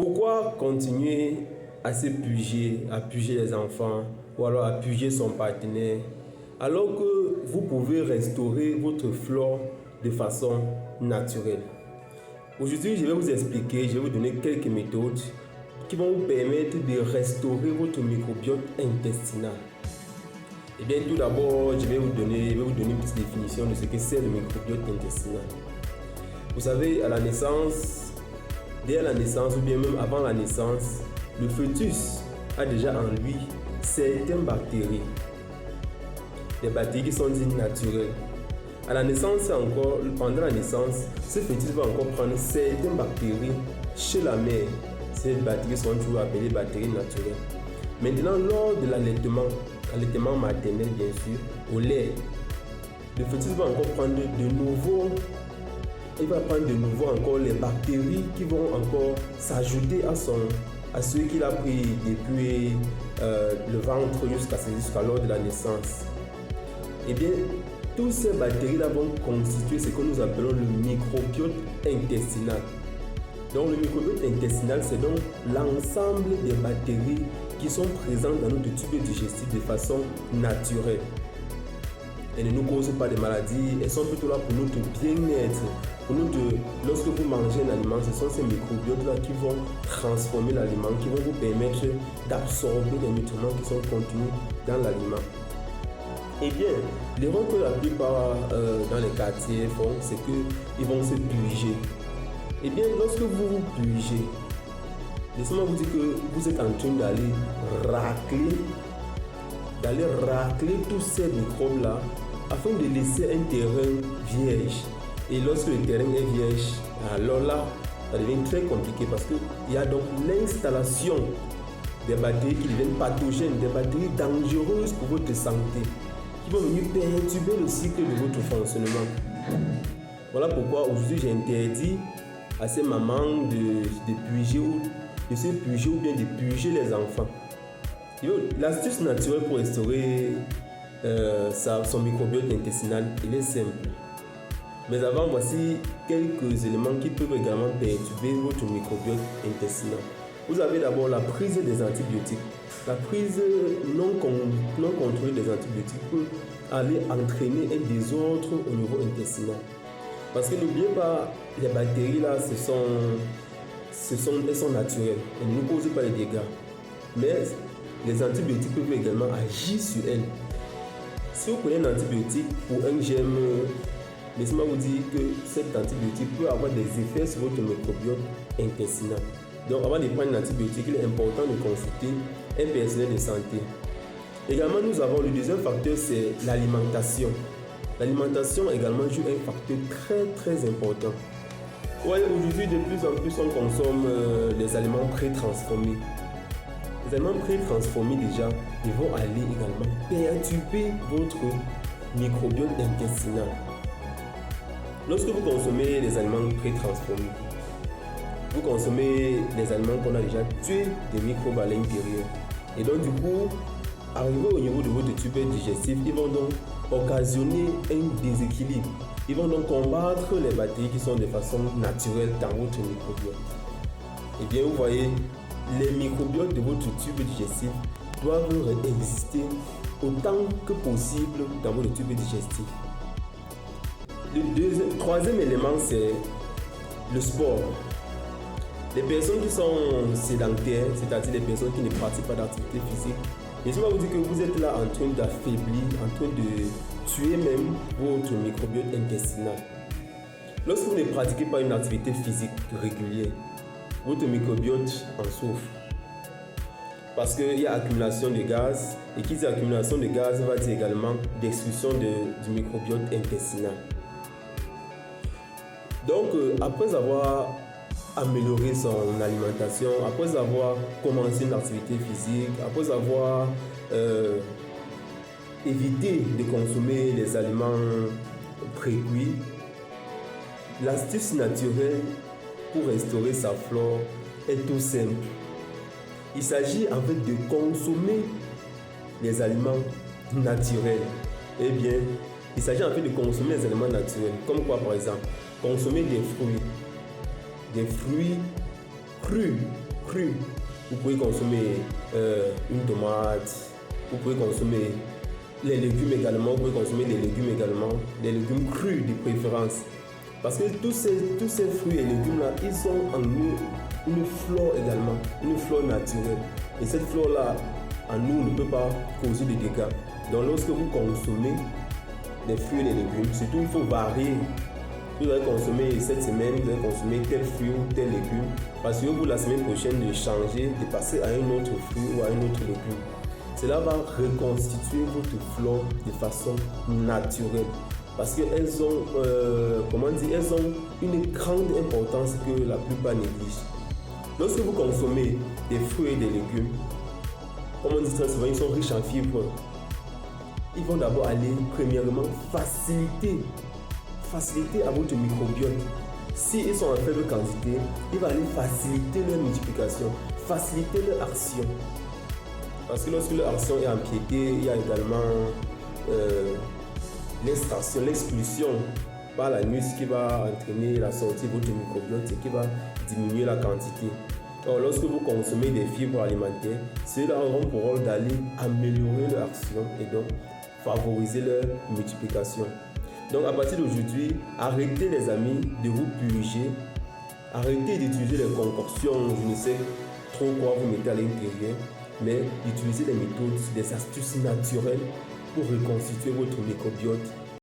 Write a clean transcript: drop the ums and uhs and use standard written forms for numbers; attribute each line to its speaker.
Speaker 1: Pourquoi continuer à se puger, à puger les enfants ou alors à puger son partenaire alors que vous pouvez restaurer votre flore de façon naturelle? Aujourd'hui, je vais vous expliquer, je vais vous donner quelques méthodes qui vont vous permettre de restaurer votre microbiote intestinal. Et bien, tout d'abord, je vais vous donner une petite définition de ce que c'est le microbiote intestinal. Vous savez, à la naissance, dès la naissance ou bien même avant la naissance, le fœtus a déjà en lui certaines bactéries. Des bactéries qui sont dites naturelles. À la naissance encore, pendant la naissance, ce fœtus va encore prendre certaines bactéries chez la mère. Ces bactéries sont toujours appelées bactéries naturelles. Maintenant, lors de l'allaitement maternel bien sûr, au lait, le fœtus va encore prendre de nouveau encore les bactéries qui vont encore s'ajouter à ceux qu'il a pris depuis le ventre jusqu'à lors de la naissance. Et bien, toutes ces bactéries-là vont constituer ce que nous appelons le microbiote intestinal. Donc le microbiote intestinal, c'est donc l'ensemble des bactéries qui sont présentes dans notre tube digestif de façon naturelle. Elles ne nous causent pas de maladies, elles sont plutôt là pour notre bien-être. Lorsque vous mangez un aliment, ce sont ces microbiotes-là qui vont transformer l'aliment, qui vont vous permettre d'absorber les nutriments qui sont contenus dans l'aliment. Eh bien, l'erreur que la plupart dans les quartiers font, c'est qu'ils vont se puger. Eh bien, lorsque vous vous pugez, laissez-moi vous dire que vous êtes en train d'aller racler tous ces microbes-là afin de laisser un terrain vierge. Et lorsque le terrain est vierge, alors là, ça devient très compliqué parce qu'il y a donc l'installation des bactéries qui deviennent pathogènes, des bactéries dangereuses pour votre santé, qui vont venir perturber le cycle de votre fonctionnement. Voilà pourquoi aujourd'hui j'ai interdit à ces mamans de se puger ou bien de puger les enfants. L'astuce naturelle pour restaurer son microbiote intestinal, il est simple. Mais avant, voici quelques éléments qui peuvent également perturber votre microbiote intestinal. Vous avez d'abord la prise des antibiotiques. La prise non contrôlée des antibiotiques peut aller entraîner un désordre au niveau intestinal. Parce que n'oubliez pas, les bactéries là, elles sont naturelles. Elles ne nous causent pas de dégâts. Mais les antibiotiques peuvent également agir sur elles. Si vous prenez un antibiotique pour un germe, laissez-moi vous dire que cet antibiotique peut avoir des effets sur votre microbiote intestinal. Donc avant de prendre un antibiotique, il est important de consulter un personnel de santé. Également, nous avons le deuxième facteur, c'est l'alimentation. L'alimentation également joue un facteur très très important. Ouais, aujourd'hui, de plus en plus, on consomme des aliments pré-transformés. Les aliments pré-transformés, déjà, ils vont aller également perturber votre microbiote intestinal. Lorsque vous consommez des aliments pré-transformés, vous consommez des aliments qu'on a déjà tués des microbes à l'intérieur. Et donc, du coup, arrivé au niveau de votre tube digestif, ils vont donc occasionner un déséquilibre. Ils vont donc combattre les bactéries qui sont de façon naturelle dans votre microbiote. Et bien, vous voyez, les microbiotes de votre tube digestif doivent exister autant que possible dans votre tube digestif. Le troisième élément, c'est le sport. Les personnes qui sont sédentaires, c'est-à-dire les personnes qui ne pratiquent pas d'activité physique, laissez-moi vous dire que vous êtes là en train d'affaiblir, en train de tuer même votre microbiote intestinal. Lorsque vous ne pratiquez pas une activité physique régulière, votre microbiote en souffre. Parce qu'il y a accumulation de gaz, et qui dit accumulation de gaz va dire également destruction du microbiote intestinal. Donc, après avoir amélioré son alimentation, après avoir commencé une activité physique, après avoir évité de consommer les aliments pré-cuits, l'astuce naturelle pour restaurer sa flore est tout simple. Il s'agit en fait de consommer les aliments naturels. Eh bien, il s'agit en fait de consommer les aliments naturels. Comme quoi, par exemple, consommer des fruits crus, crus. Vous pouvez consommer une tomate, vous pouvez consommer les légumes également, vous pouvez consommer les légumes également, les légumes crus de préférence. Parce que tous ces fruits et légumes-là, ils ont en eux une flore également, une flore naturelle. Et cette flore-là, en nous, ne peut pas causer de dégâts. Donc lorsque vous consommez des fruits et des légumes, surtout il faut varier. Vous allez consommer cette semaine, vous allez consommer tel fruit ou tel légume. Parce que vous, la semaine prochaine, de changer, de passer à un autre fruit ou à un autre légume. Cela va reconstituer votre flore de façon naturelle. Parce qu'elles ont, elles ont une grande importance que la plupart négligent. Lorsque vous consommez des fruits et des légumes, comme on dit très souvent, ils sont riches en fibres. Ils vont d'abord aller, premièrement, faciliter à votre microbiote. S'ils sont en faible quantité, il va aller faciliter leur multiplication, faciliter leur action. Parce que lorsque leur action est empiétée, il y a également l'extraction, l'expulsion par la nuit, ce qui va entraîner la sortie de votre microbiote et qui va diminuer la quantité. Alors, lorsque vous consommez des fibres alimentaires, ceux-là auront pour rôle d'aller améliorer leur action et donc favoriser leur multiplication. Donc, à partir d'aujourd'hui, arrêtez les amis de vous purger, arrêtez d'utiliser les concoctions, je ne sais trop quoi vous mettez à l'intérieur, mais utilisez des méthodes, des astuces naturelles pour reconstituer votre microbiote